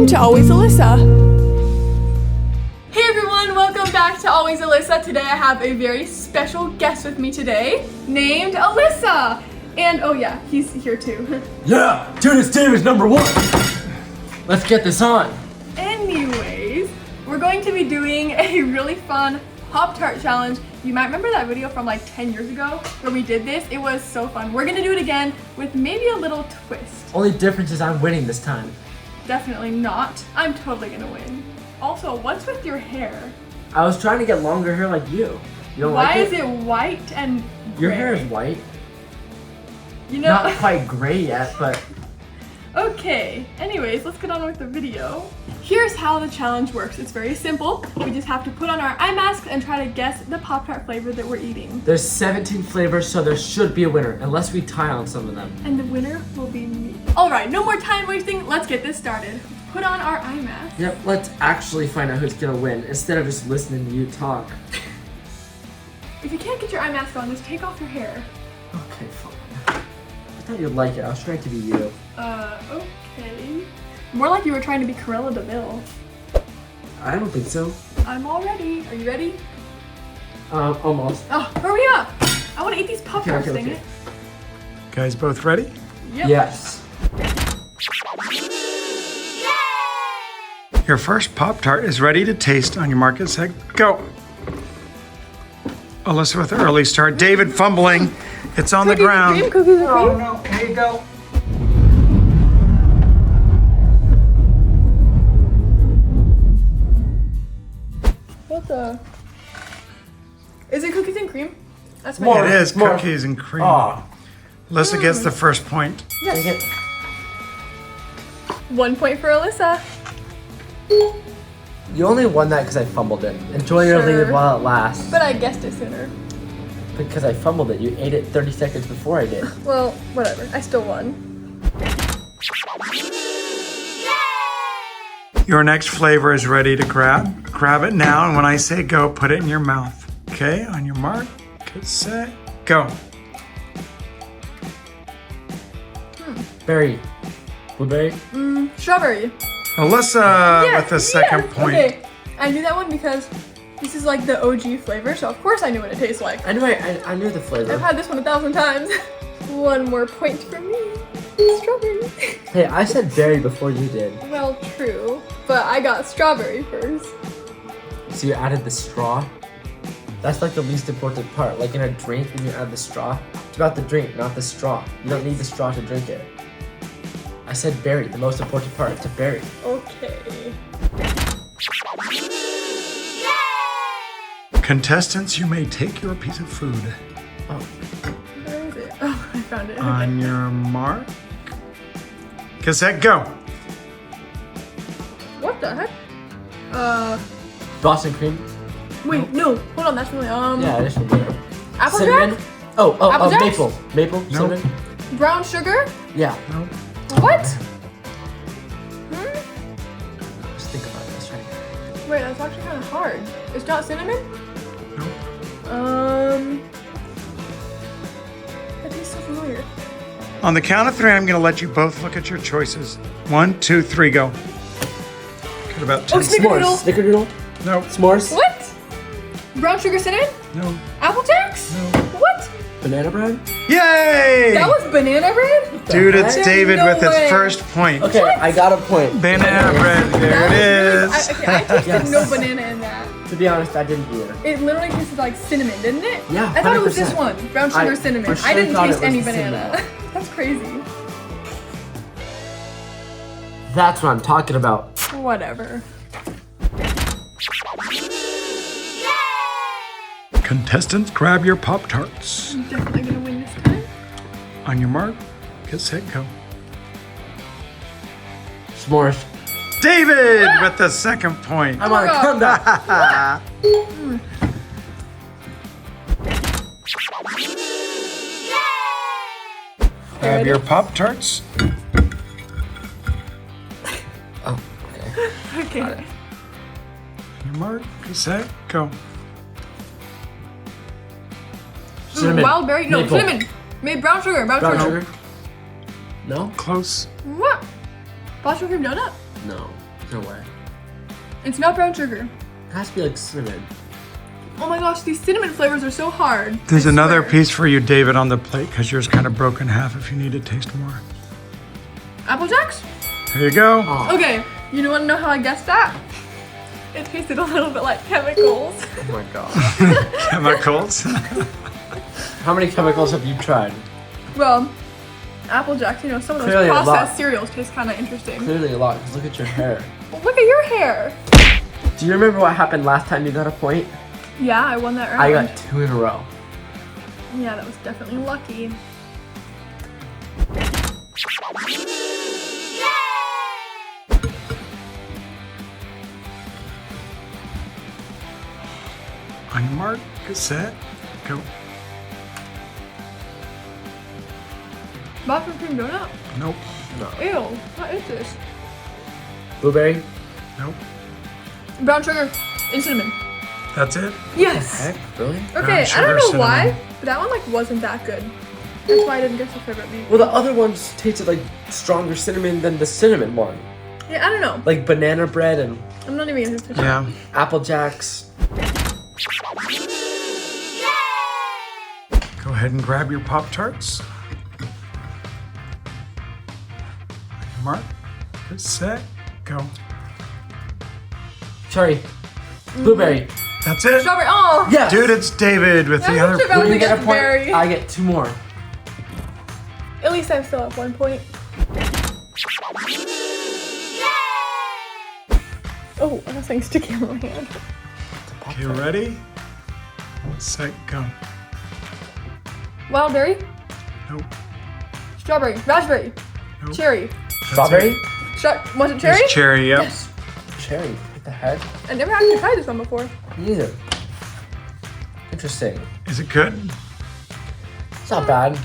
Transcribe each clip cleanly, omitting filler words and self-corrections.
Welcome to Always Alyssa. Hey everyone, welcome back to Always Alyssa. Today I have a very special guest with me today named Alyssa. And oh yeah, he's here too. Yeah, Tunis Davis #1. Let's get this on. Anyways, we're going to be doing a really fun Pop-Tart challenge. You might remember that video from like 10 years ago where we did this. It was so fun. We're gonna do it again with maybe a little twist. Only difference is I'm winning this time. Definitely not. I'm totally gonna win. Also, what's with your hair? I was trying to get longer hair like you. You don't Why like is it white and gray? Your hair is white. You know. Not quite gray yet, but. Okay, anyways, let's get on with the video. Here's how the challenge works. It's very simple. We just have to put on our eye masks and try to guess the Pop-Tart flavor that we're eating. There's 17 flavors, so there should be a winner, unless we tie on some of them. And the winner will be me. All right, no more time wasting. Let's get this started. Put on our eye mask. Yep, let's actually find out who's gonna win, instead of just listening to you talk. If you can't get your eye mask on, just take off your hair. Okay, fine. I thought you'd like it. I was trying to be you. Okay. More like you were trying to be Cruella de Vil. I don't think so. I'm all ready. Are you ready? Almost. Oh, hurry up! I want to eat these Pop-Tarts, dang it. Guys both ready? Yep. Yes. Your first Pop-Tart is ready to taste. On your mark, get set, go. Alyssa with the early start. David fumbling. It's on the ground. Cookies and cream. No, here you go. What the? Is it cookies and cream? That's my More. It is More. cookies and cream. Aw. Alyssa gets the first point. Dang it. 1 point for Alyssa. You only won that because I fumbled it. Enjoy your Sure. lead while it lasts. But I guessed it sooner. Because I fumbled it. You ate it 30 seconds before I did. Well, whatever. I still won. Your next flavor is ready to grab. Grab it now, and when I say go, put it in your mouth. Okay, on your mark, get set, go. Berry. Blueberry? Strawberry. Alyssa Yes, with the second yes. point. Okay, I knew that one because this is like the OG flavor, so of course I knew what it tastes like. I knew the flavor. I've had this one 1,000 times. 1 more point for me. Strawberry. Hey, I said berry before you did. Well, true, but I got strawberry first. So you added the straw? That's like the least important part. Like in a drink, when you add the straw, it's about the drink, not the straw. You don't need the straw to drink it. I said berry, the most important part. It's a berry. Okay. Contestants, you may take your piece of food. Oh, Where is it? Oh, I found it. On your mark, get set, go. What the heck? Boston cream? Wait, no. Hold on, that's really, Yeah, this should be it. Applejack? Cinnamon? Oh, Apple Jacks? maple. Maple? Nope. Cinnamon? Brown sugar? Yeah. No. What? Just think about this, right? Wait, that's actually kind of hard. It's not cinnamon? Nope. That tastes so familiar. On the count of 3, I'm going to let you both look at your choices. 1, 2, 3, go. Got about 10 Snickerdoodle. Snickerdoodle? Nope. S'mores? What? Brown sugar cinnamon? No. Apple Jacks? No. What? Banana bread? Yay! That was banana bread? Dude, it's There's David no with his way. first point. Okay, I got a point. Banana bread, there it is. I tasted Yes. no banana in that. To be honest, I didn't either. It literally tasted like cinnamon, didn't it? Yeah, I thought it was 100%. this one, brown sugar I cinnamon. for I sure didn't thought it taste was any the banana. cinnamon. That's crazy. That's what I'm talking about. Whatever. Contestants, grab your Pop-Tarts. I'm definitely gonna win this time. On your mark, get set, go. S'mores. David with the second point. I'm on a comeback. Grab your Pop-Tarts. Oh, okay. Okay. Got it. Your mark, get set, go. Cinnamon. Wild berry? No, Maple. cinnamon. Made brown sugar. Brown, Brown sugar. sugar? No? Close. What? Brown sugar cream donut? No. No way. It's not brown sugar. It has to be like cinnamon. Oh my gosh, these cinnamon flavors are so hard. There's I another swear. piece for you, David, on the plate because yours kind of broke in half if you need to taste more. Apple Jacks? There you go. Oh, Okay, you want to know how I guessed that? It tasted a little bit like chemicals. oh my god. Chemicals. How many chemicals have you tried? Well, Apple Jacks, you know, some of those Clearly a lot. processed cereals taste kind of interesting. Clearly a lot, because look at your hair. Well, look at your hair. Do you remember what happened last time you got a point? Yeah, I won that round. I got 2 in a row. Yeah, that was definitely lucky. On your mark, get set, go. Boston cream donut? Nope, No. Ew, what is this? Blueberry? nope. Brown sugar and cinnamon. That's it. Yes. Heck, really? Okay, I sugar, don't know cinnamon. why, but that one like wasn't that good. That's why I didn't get to favorite me. Well, the other ones tasted like stronger cinnamon than the cinnamon one. Yeah, I don't know. Like banana bread and I'm not even interested. Yeah. Apple Jacks. Go ahead and grab your Pop-Tarts. Mark, get set, go. Cherry. Blueberry. That's it. Strawberry. Oh. Yes! Dude, it's David with the I other wish I When was you get a point, berry. I get 2 more. At least I'm still at 1 point. Oh, I got something sticky on my hand. Okay, ready? Set, go. Wild berry, Nope. strawberry, raspberry, Nope. cherry. Strawberry? Was it cherry? It's cherry, yep. Yes. Cherry. What the heck? I never actually tried this one before. Me neither. Interesting. Is it good? It's not bad.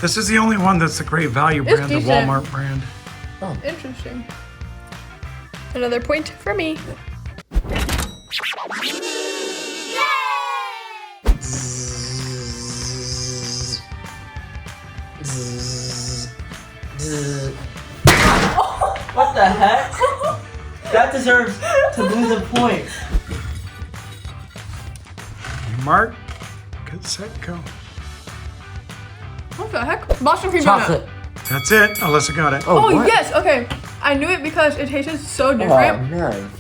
This is the only one that's the Great Value It's brand, the decent. Walmart brand. Interesting. Another point for me. What the heck? That deserves to lose a point. Mark, get set, go. What the heck? Boston cream Chocolate. donut. That's it. Alyssa got it. Oh, what? yes. Okay. I knew it because it tasted so Oh, different man.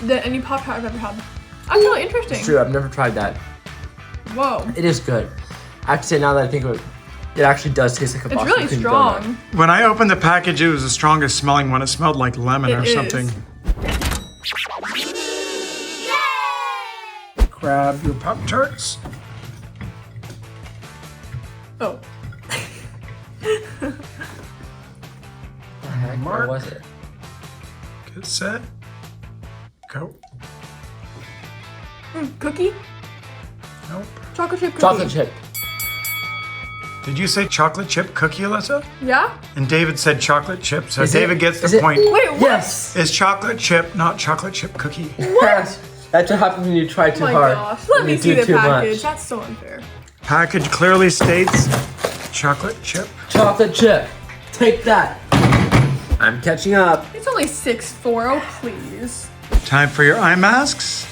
than any Pop Tart I've ever had. That's really interesting. It's true, I've never tried that. Whoa. It is good. I have to say, now that I think of it, it actually does taste like a It's Boston really cream strong. donut. When I opened the package, it was the strongest smelling one. It smelled like lemon It or is. something. Grab your Pop-Tarts. Oh. What the heck? Mark. What was it? Get set, go. Cookie? Nope. Chocolate chip cookie. Chocolate chip. Did you say chocolate chip cookie, Alyssa? Yeah? And David said chocolate chip, so Is it- David gets is the it- point. Wait, what? Yes! Is chocolate chip not chocolate chip cookie? Yes. That's what happens when you try too Oh my hard. gosh. Let When me you see do the too package. much. That's so unfair. Package clearly states chocolate chip. Chocolate chip. Take that. I'm catching up. It's only 6'4". Oh, please. Time for your eye masks.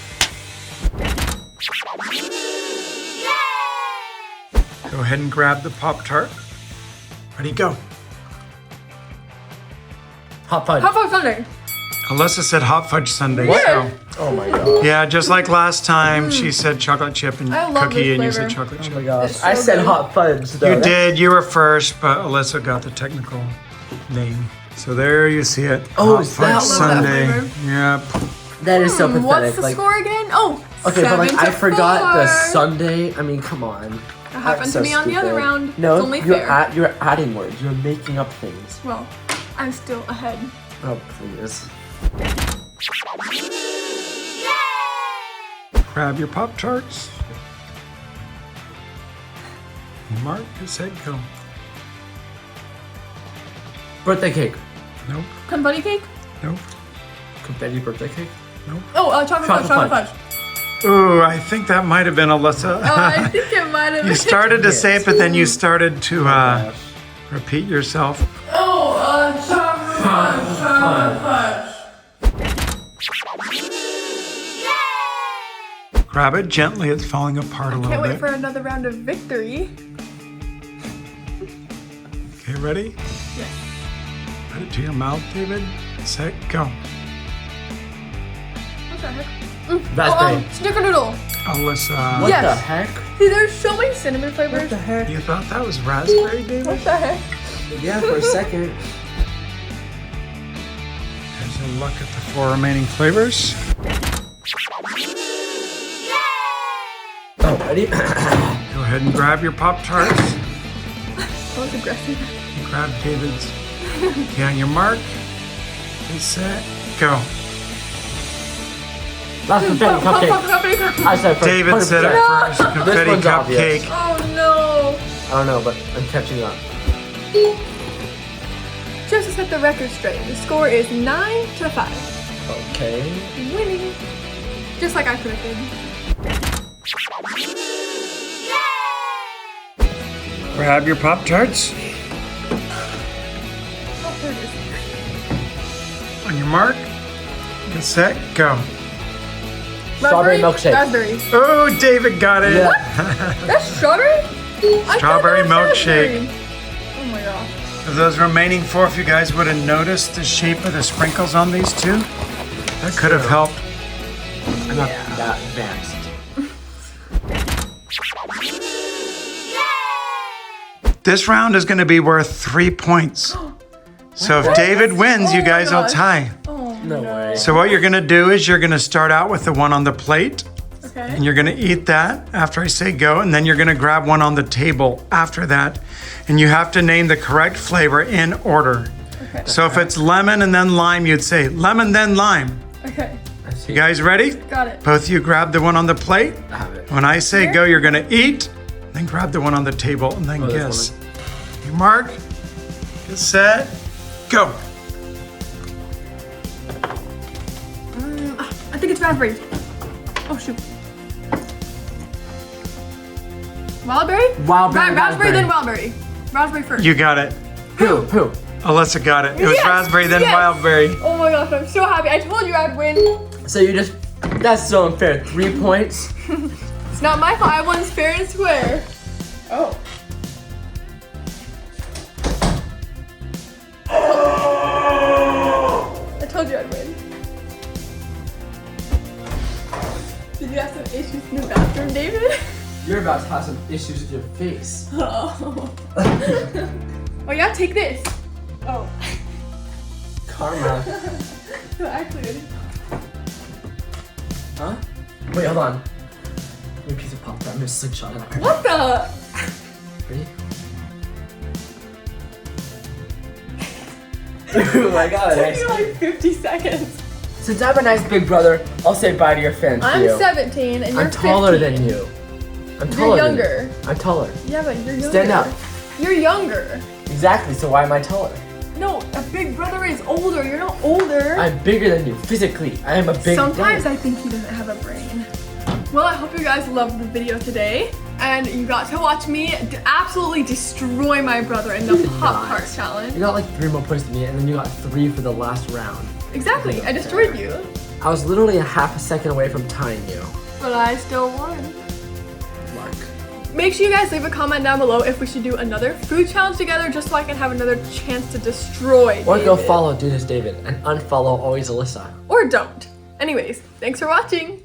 Go ahead and grab the Pop-Tart. Ready, go. Hot fudge. Hot Fudge Sundae. Alyssa said hot fudge sundae. What? So, Oh my god. yeah, just like last time, she said chocolate chip and I love cookie, this and you flavor. said chocolate Oh chip. my gosh. It's so I said good. hot fudge though. You did. You were first, but Alyssa got the technical name. So there you see it. Oh, Hot is that fudge what- Love that sundae. flavor. Yep. That is so pathetic. What's the like, score again? Oh, okay, but like 7 to I forgot the 4. Sunday. I mean, come on. That happened That's to so me on the other stupid. round. No, It's only you're fair. you're adding words. You're making up things. Well, I'm still ahead. Oh please. Grab your Pop-Tarts. Mark, get set, go. Birthday cake. Nope. Confetti cake? Nope. Confetti birthday cake. Oh, chocolate fudge. Chocolate Chocolate fudge. fudge. Ooh, I think that might have been Alyssa. Oh, I think it might have You been. started to say it, but then you started to Gosh. repeat yourself. Oh, chocolate fudge. Chocolate fudge. Grab it gently. It's falling apart a little Can't wait bit. for another round of victory. Okay, ready? Yes. Put it to your mouth, David. Set, go. What's that heck? Raspberry. Snickerdoodle. Alyssa. What Yes. the heck? See, there's so many cinnamon flavors. What the heck? You thought that was raspberry, David? What the heck? Yeah, for a second. Here's a look at the 4 remaining flavors. Oh, ready? Go ahead and grab your Pop-Tarts. That was aggressive. Grab David's. Okay, on your mark. Get set, go. Last confetti cupcake. I said first. David said it 100%. first. Confetti one's obvious. cupcake. Oh no. I don't know, but I'm catching up. Just to set the record straight, the score is 9-5. Okay. Winning. Just like I predicted. Grab your Pop-Tarts. Oh, there it is. On your mark. Get set, go. Strawberry milkshake. Raspberry. Oh, David got it. Yeah. That's strawberry? I thought Strawberry that was milkshake. raspberry. Oh my gosh. Of those remaining 4, if you guys would have noticed the shape of the sprinkles on these 2, that could have helped. I'm not that advanced. This round is going to be worth 3 points. So if David wins, you Oh guys my will gosh. tie. Oh No way. So what you're going to do is you're going to start out with the one on the plate, Okay. and you're going to eat that after I say go, and then you're going to grab one on the table after that, and you have to name the correct flavor in order. Okay. So if it's lemon and then lime, you'd say lemon then lime. Okay. I see. You guys ready? Got it. Both of you grab the one on the plate. I have it. When I say go, you're going to eat, then grab the one on the table, and then Oh, guess. this You mark, get set, go. I think it's raspberry. Oh shoot. Wildberry? Wildberry, Raspberry, then raspberry. wildberry. Raspberry first. You got it. Who? Alyssa got it. It was Yes, raspberry, then yes. wildberry. Oh my gosh, I'm so happy. I told you I'd win. So you just, that's so unfair. 3 points? It's not my fault. I won fair and square. Oh. I told you I'd win. Did you have some issues in the bathroom, David? You're about to have some issues with your face. Oh. Oh yeah, take this. Oh. Karma. No, actually. Huh? Wait, hold on. Give me a piece of Pop-Tart. I'm gonna slingshot it. What the? Ready? Ooh, I got Took it. you like 50 seconds. Since I'm a nice big brother, I'll say bye to your fans. I'm Theo. 17 and you're I'm taller 15. than you. I'm You're taller younger. than you. I'm taller. Yeah, but you're younger. Stand up. You're younger. Exactly, so why am I taller? No, a big brother is older. You're not older. I'm bigger than you, physically. I am a big Sometimes brother. I think he doesn't have a brain. Well, I hope you guys loved the video today. And you got to watch me absolutely destroy my brother in the did Pop-Tart not. challenge. You got like 3 more points than me, and then you got 3 for the last round. Exactly, I destroyed you. I was literally a half a second away from tying you. But I still won. Mark. Make sure you guys leave a comment down below if we should do another food challenge together just so I can have another chance to destroy Or go David. follow Do This David and unfollow Always Alyssa. Or don't. Anyways, thanks for watching.